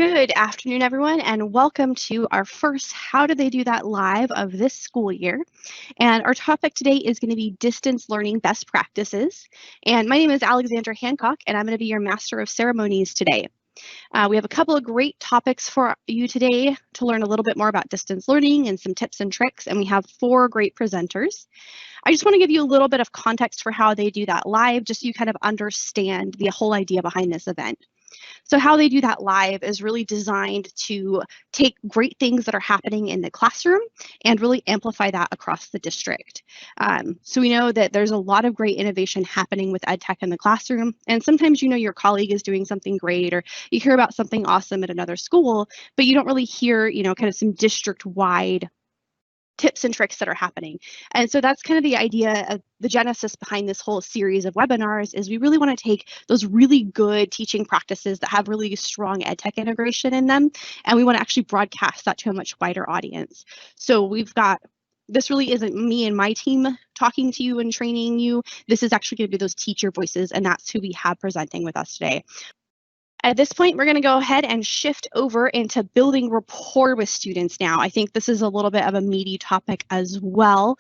Good afternoon, everyone, and welcome to our first How Do They Do That Live of this school year. And our topic today is going to be distance learning best practices. And my name is Alexandra Hancock, and I'm going to be your Master of Ceremonies today. We have a couple of great topics for you today to learn a little bit more about distance learning and some tips and tricks, and we have 4 great presenters. I just want to give you a little bit of context for how they do that live, just so you kind of understand the whole idea behind this event. So how they do that live is really designed to take great things that are happening in the classroom and really amplify that across the district. So we know that there's a lot of great innovation happening with ed tech in the classroom, and sometimes you know your colleague is doing something great, or you hear about something awesome at another school, but you don't really hear, kind of some district-wide tips and tricks that are happening. And so that's kind of the idea of the genesis behind this whole series of webinars is we really want to take those really good teaching practices that have really strong ed tech integration in them, and we want to actually broadcast that to a much wider audience. So this really isn't me and my team talking to you and training you. This is actually going to be those teacher voices, and that's who we have presenting with us today. At this point, we're going to go ahead and shift over into building rapport with students now. I think this is a little bit of a meaty topic as well.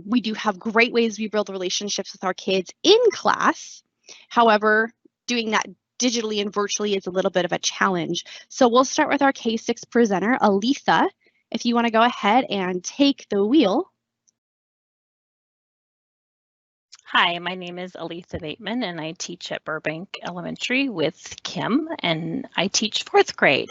We do have great ways we build relationships with our kids in class. However, doing that digitally and virtually is a little bit of a challenge. So we'll start with our K-6 presenter, Aletha. If you want to go ahead and take the wheel. Hi, my name is Aletha Bateman, and I teach at Burbank Elementary with Kim, and I teach 4th grade.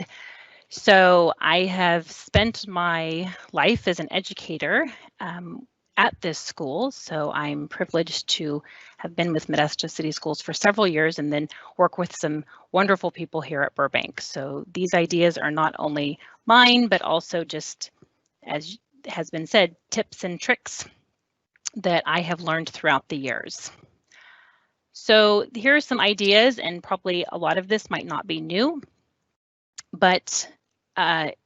So I have spent my life as an educator at this school, so I'm privileged to have been with Modesto City Schools for several years and then work with some wonderful people here at Burbank. So these ideas are not only mine, but also just, as has been said, tips and tricks that I have learned throughout the years. So here are some ideas, and probably a lot of this might not be new, but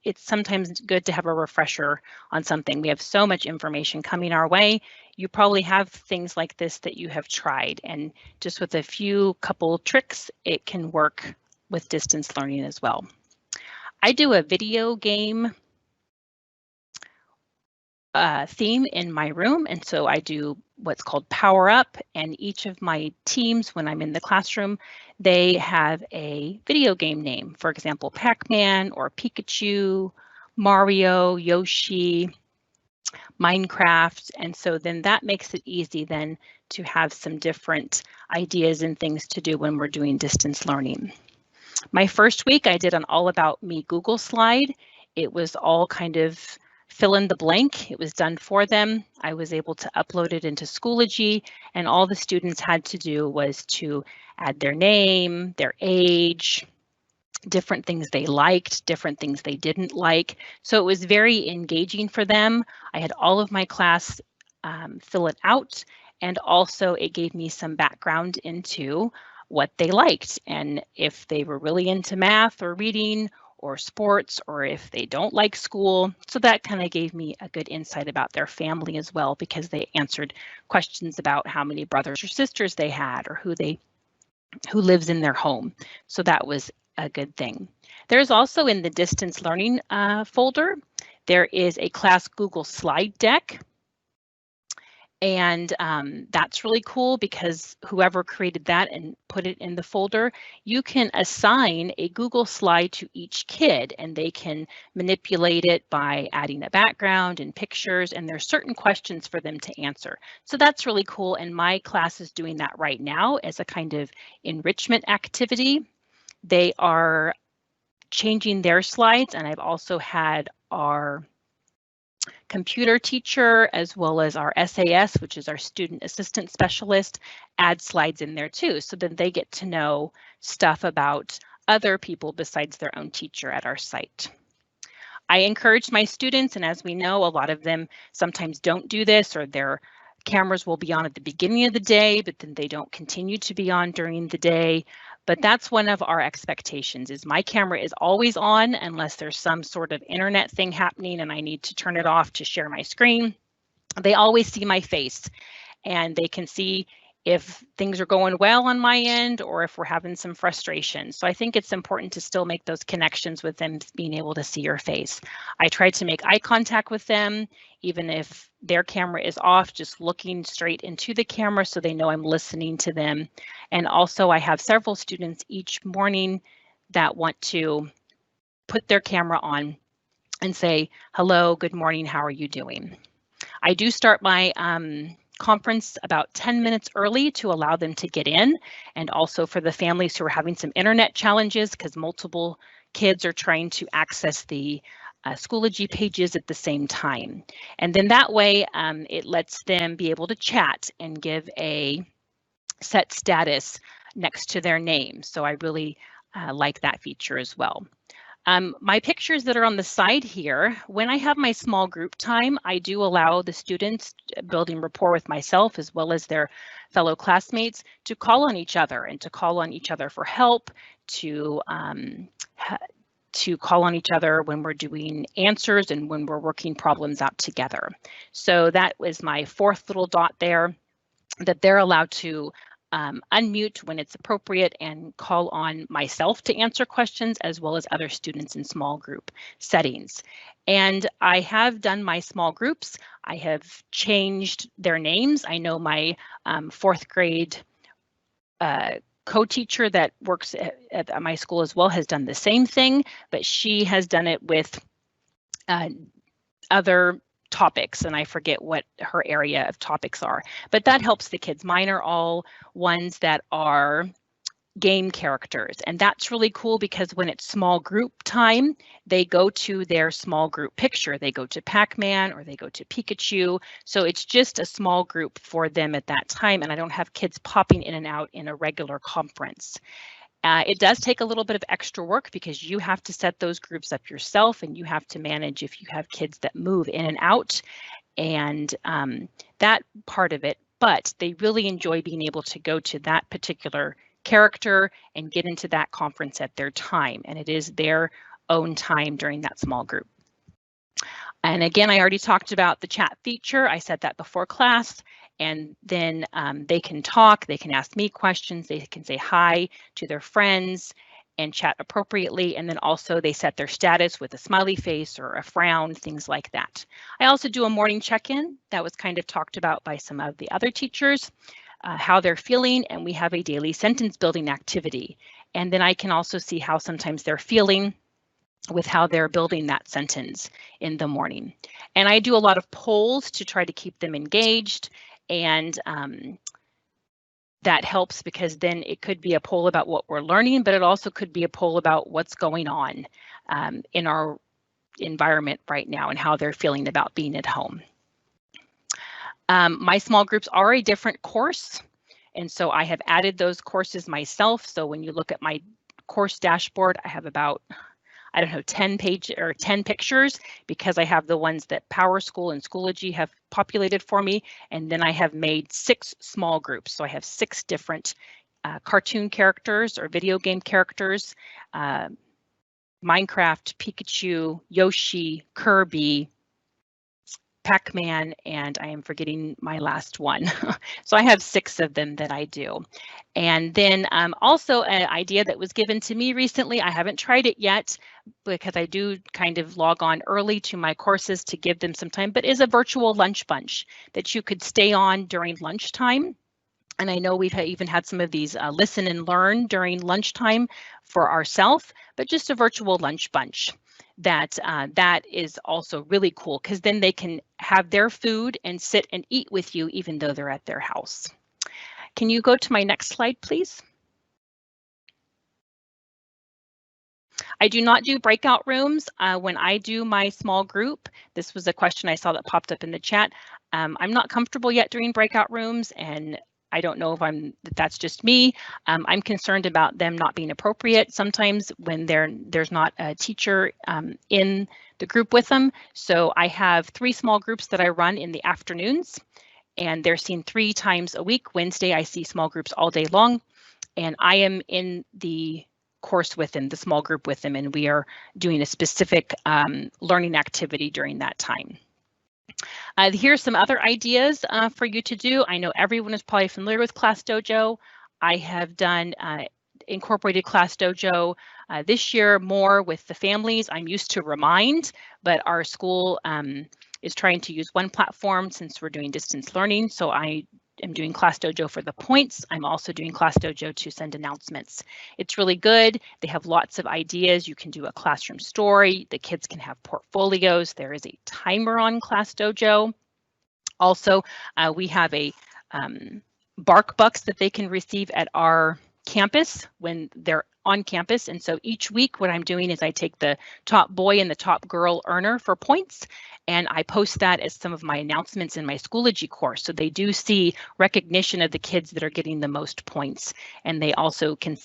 it's sometimes good to have a refresher on something. We have so much information coming our way. You probably have things like this that you have tried, and just with a couple tricks, it can work with distance learning as well. I do a video game theme in my room, and so I do what's called Power Up, and each of my teams, when I'm in the classroom, they have a video game name. For example, Pac-Man or Pikachu, Mario, Yoshi, Minecraft, and so then that makes it easy then to have some different ideas and things to do when we're doing distance learning. My first week, I did an All About Me Google slide. It was all kind of fill in the blank. It was done for them. I was able to upload it into Schoology, and all the students had to do was to add their name, their age, different things they liked, different things they didn't like. So it was very engaging for them. I had all of my class fill it out, and also it gave me some background into what they liked and if they were really into math or reading or sports, or if they don't like school. So that kind of gave me a good insight about their family as well, because they answered questions about how many brothers or sisters they had, or who lives in their home. So that was a good thing. There's also in the distance learning folder, there is a class Google slide deck. And that's really cool because whoever created that and put it in the folder, you can assign a Google slide to each kid, and they can manipulate it by adding a background and pictures, and there's certain questions for them to answer. So that's really cool, and my class is doing that right now as a kind of enrichment activity. They are changing their slides, and I've also had our computer teacher, as well as our SAS, which is our student assistant specialist, add slides in there too, so that they get to know stuff about other people besides their own teacher at our site. I encourage my students, and as we know, a lot of them sometimes don't do this, or their cameras will be on at the beginning of the day, but then they don't continue to be on during the day. But that's one of our expectations, is my camera is always on unless there's some sort of internet thing happening and I need to turn it off to share my screen. They always see my face, and they can see if things are going well on my end or if we're having some frustration. So I think it's important to still make those connections with them being able to see your face. I try to make eye contact with them, even if their camera is off, just looking straight into the camera so they know I'm listening to them. And also I have several students each morning that want to put their camera on and say, hello, good morning, how are you doing? I do start my conference about 10 minutes early to allow them to get in, and also for the families who are having some internet challenges because multiple kids are trying to access the Schoology pages at the same time. And then that way it lets them be able to chat and give a set status next to their name. So I really like that feature as well. My pictures that are on the side here, when I have my small group time, I do allow the students building rapport with myself as well as their fellow classmates to call on each other and to call on each other for help, to call on each other when we're doing answers and when we're working problems out together. So that was my fourth little dot there, that they're allowed to unmute when it's appropriate and call on myself to answer questions as well as other students in small group settings. And I have done my small groups. I have changed their names. I know my fourth grade co-teacher that works at my school as well has done the same thing, but she has done it with other topics, and I forget what her area of topics are, but that helps the kids. Mine are all ones that are game characters, and that's really cool because when it's small group time, they go to their small group picture. They go to Pac-Man or they go to Pikachu, so it's just a small group for them at that time, and I don't have kids popping in and out in a regular conference. It does take a little bit of extra work because you have to set those groups up yourself and you have to manage if you have kids that move in and out and that part of it, but they really enjoy being able to go to that particular character and get into that conference at their time, and it is their own time during that small group. And again, I already talked about the chat feature. I said that before class. And then they can talk, they can ask me questions, they can say hi to their friends and chat appropriately. And then also they set their status with a smiley face or a frown, things like that. I also do a morning check-in that was kind of talked about by some of the other teachers, how they're feeling, and we have a daily sentence building activity. And then I can also see how sometimes they're feeling with how they're building that sentence in the morning. And I do a lot of polls to try to keep them engaged. And that helps because then it could be a poll about what we're learning, but it also could be a poll about what's going on in our environment right now and how they're feeling about being at home. My small groups are a different course, and so I have added those courses myself. So when you look at my course dashboard, I have about 10 pictures because I have the ones that Power School and Schoology have populated for me. And then I have made 6 small groups. So I have 6 different cartoon characters or video game characters, Minecraft, Pikachu, Yoshi, Kirby, Pac-Man, and I am forgetting my last one. So I have 6 of them that I do. And then also an idea that was given to me recently, I haven't tried it yet because I do kind of log on early to my courses to give them some time, but is a virtual lunch bunch that you could stay on during lunchtime. And I know we've even had some of these listen and learn during lunchtime for ourselves, but just a virtual lunch bunch. That is also really cool because then they can have their food and sit and eat with you even though they're at their house. Can you go to my next slide, please? I do not do breakout rooms. When I do my small group, this was a question I saw that popped up in the chat. I'm not comfortable yet doing breakout rooms, and I don't know if that's just me. I'm concerned about them not being appropriate sometimes when there's not a teacher in the group with them. So I have 3 small groups that I run in the afternoons, and they're seen 3 times a week. Wednesday, I see small groups all day long, and I am in the course with them, the small group with them, and we are doing a specific learning activity during that time. Here's some other ideas for you to do. I know everyone is probably familiar with Class Dojo. I have done incorporated Class Dojo this year more with the families. I'm used to Remind, but our school is trying to use one platform since we're doing distance learning. So I am doing Class Dojo for the points. I'm also doing Class Dojo to send announcements. It's really good. They have lots of ideas. You can do a classroom story. The kids can have portfolios. There is a timer on Class Dojo. Also, we have a bark bucks that they can receive at our campus when they're on campus. And so each week what I'm doing is I take the top boy and the top girl earner for points, and I post that as some of my announcements in my Schoology course. So they do see recognition of the kids that are getting the most points, and they also can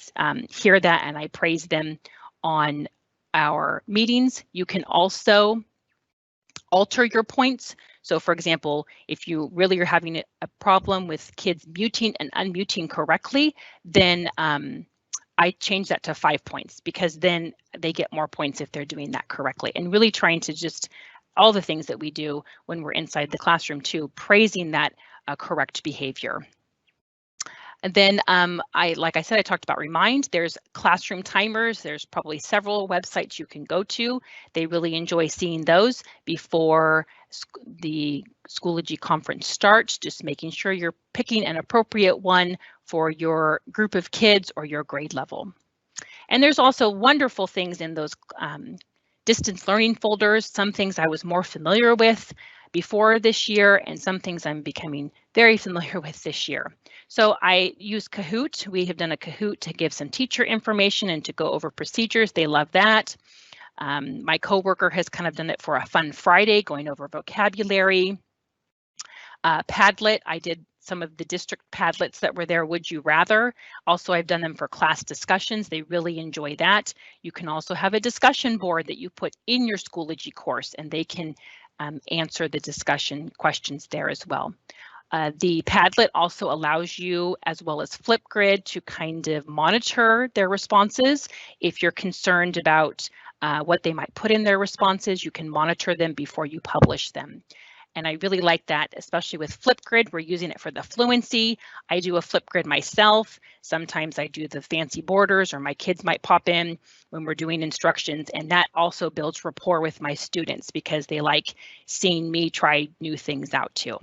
hear that, and I praise them on our meetings. You can also alter your points. So for example, if you really are having a problem with kids muting and unmuting correctly, then I change that to 5 points, because then they get more points if they're doing that correctly, and really trying to just all the things that we do when we're inside the classroom too, praising that correct behavior. And then like I said, I talked about Remind. There's classroom timers. There's probably several websites you can go to. They really enjoy seeing those before the Schoology conference starts, just making sure you're picking an appropriate one for your group of kids or your grade level. And there's also wonderful things in those distance learning folders. Some things I was more familiar with before this year, and some things I'm becoming very familiar with this year. So I use Kahoot. We have done a Kahoot to give some teacher information and to go over procedures. They love that. My coworker has kind of done it for a fun Friday, going over vocabulary. Padlet, I did some of the district Padlets that were there, Would You Rather. Also, I've done them for class discussions. They really enjoy that. You can also have a discussion board that you put in your Schoology course, and they can answer the discussion questions there as well. The Padlet also allows you, as well as Flipgrid, to kind of monitor their responses. If you're concerned about what they might put in their responses, you can monitor them before you publish them. And I really like that, especially with Flipgrid. We're using it for the fluency. I do a Flipgrid myself. Sometimes I do the fancy borders, or my kids might pop in when we're doing instructions. And that also builds rapport with my students, because they like seeing me try new things out too.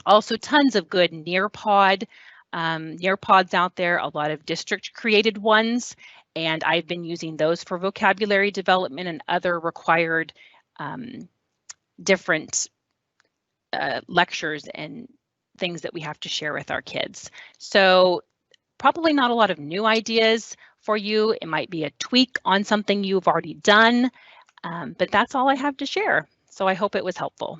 Also, tons of good Nearpods out there, a lot of district created ones. And I've been using those for vocabulary development and other required different lectures and things that we have to share with our kids. So probably not a lot of new ideas for you. It might be a tweak on something you've already done, but that's all I have to share. So I hope it was helpful.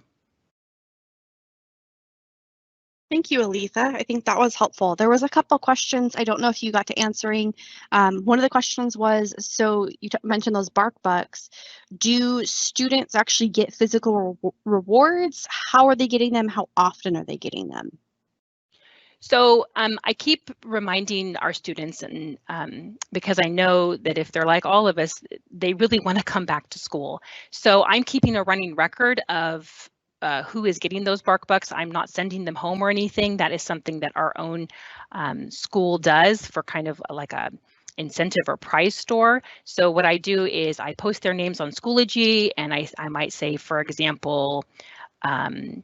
Thank you, Aletha. I think that was helpful. There was a couple questions. I don't know if you got to answering. One of the questions was, so you mentioned those bark bucks. Do students actually get physical rewards? How are they getting them? How often are they getting them? So I keep reminding our students, and because I know that if they're like all of us, they really want to come back to school. So I'm keeping a running record of who is getting those bark bucks. I'm not sending them home or anything. That is something that our own school does for kind of like a incentive or prize store. So what I do is I post their names on Schoology, and I might say, for example, Aletha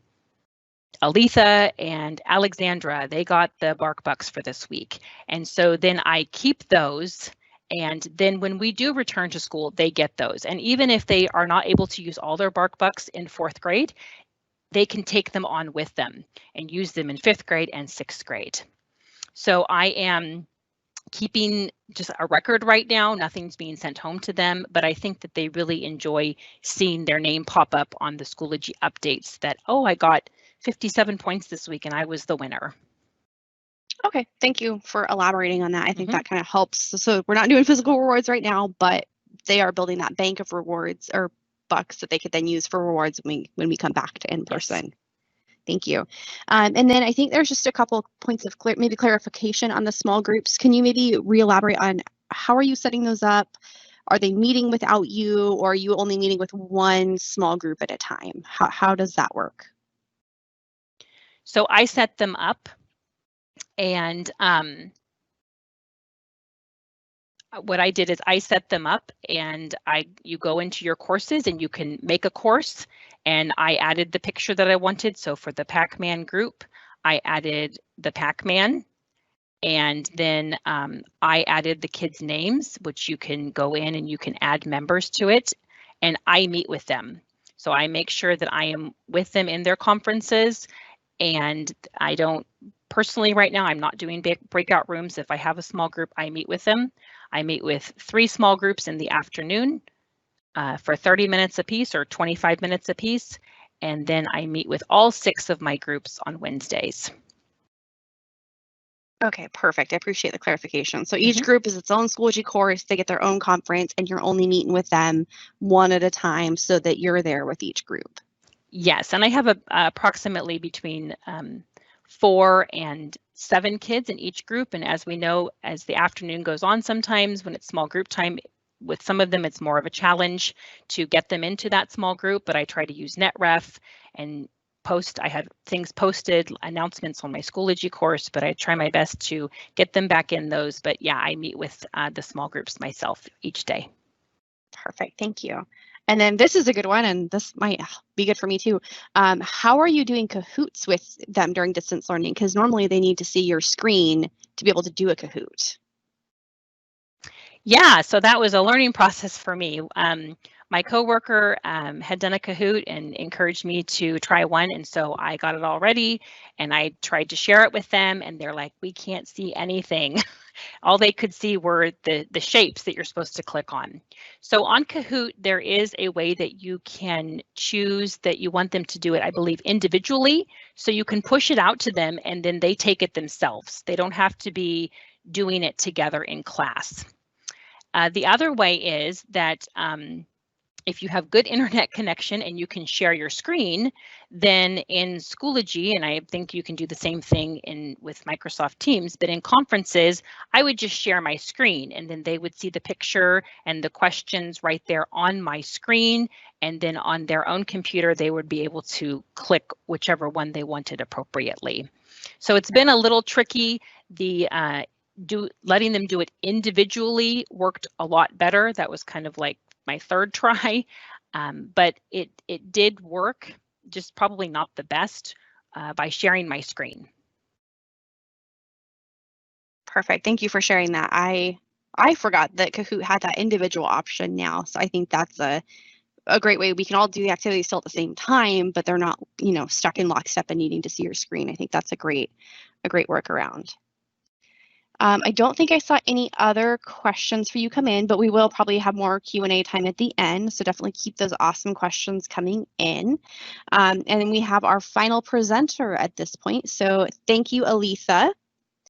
and Alexandra, they got the bark bucks for this week. And so then I keep those. And then when we do return to school, they get those. And even if they are not able to use all their bark bucks in 4th grade, they can take them on with them and use them in 5th grade and 6th grade. So I am keeping just a record right now. Nothing's being sent home to them, but I think that they really enjoy seeing their name pop up on the Schoology updates that, oh, I got 57 points this week and I was the winner. Okay, thank you for elaborating on that. I think that kind of helps. So we're not doing physical rewards right now, but they are building that bank of rewards or bucks that they could then use for rewards when we come back to in person. Yes. Thank you. And then I think there's just a couple points of maybe clarification on the small groups. Can you maybe re-elaborate on how are you setting those up? Are they meeting without you, or are you only meeting with one small group at a time? How does that work? So I set them up, and what I did is I set them up, and you go into your courses and you can make a course, and I added the picture that I wanted. So for the Pac-Man group, I added the Pac-Man, and then I added the kids' names, which you can go in and you can add members to it, and I meet with them. So I make sure that I am with them in their conferences, and I don't personally right now, I'm not doing big breakout rooms. If I have a small group, I meet with them. I meet with 3 small groups in the afternoon for 30 minutes apiece or 25 minutes apiece. And then I meet with all 6 of my groups on Wednesdays. Okay, perfect. I appreciate the clarification. So each group is its own Schoology course. They get their own conference, and you're only meeting with them one at a time so that you're there with each group. Yes, and I have approximately between 4 and 7 kids in each group. And as we know, as the afternoon goes on, sometimes when it's small group time, with some of them, it's more of a challenge to get them into that small group, but I try to use NetRef and post. I have things posted, announcements on my Schoology course, but I try my best to get them back in those. But yeah, I meet with the small groups myself each day. Perfect, thank you. And then this is a good one, and this might be good for me too. How are you doing Kahoots with them during distance learning? Because normally they need to see your screen to be able to do a Kahoot. Yeah, so that was a learning process for me. My coworker had done a Kahoot and encouraged me to try one, and so I got it all ready, and I tried to share it with them, and they're like, "We can't see anything." All they could see were the shapes that you're supposed to click on. So on Kahoot, there is a way that you can choose that you want them to do it, I believe, individually. So you can push it out to them, and then they take it themselves. They don't have to be doing it together in class. The other way is that if you have good internet connection and you can share your screen, then in Schoology, and I think you can do the same thing with Microsoft Teams, but in conferences, I would just share my screen, and then they would see the picture and the questions right there on my screen, and then on their own computer, they would be able to click whichever one they wanted appropriately. So it's been a little tricky. Letting them do it individually worked a lot better. That was kind of like my third try, but it did work, just probably not the best by sharing my screen. Perfect. Thank you for sharing that. I forgot that Kahoot had that individual option now, so I think that's a great way. We can all do the activities still at the same time, but they're not, stuck in lockstep and needing to see your screen. I think that's a great workaround. I don't think I saw any other questions for you come in, but we will probably have more Q&A time at the end, so definitely keep those awesome questions coming in. And then we have our final presenter at this point. So thank you, Aletha.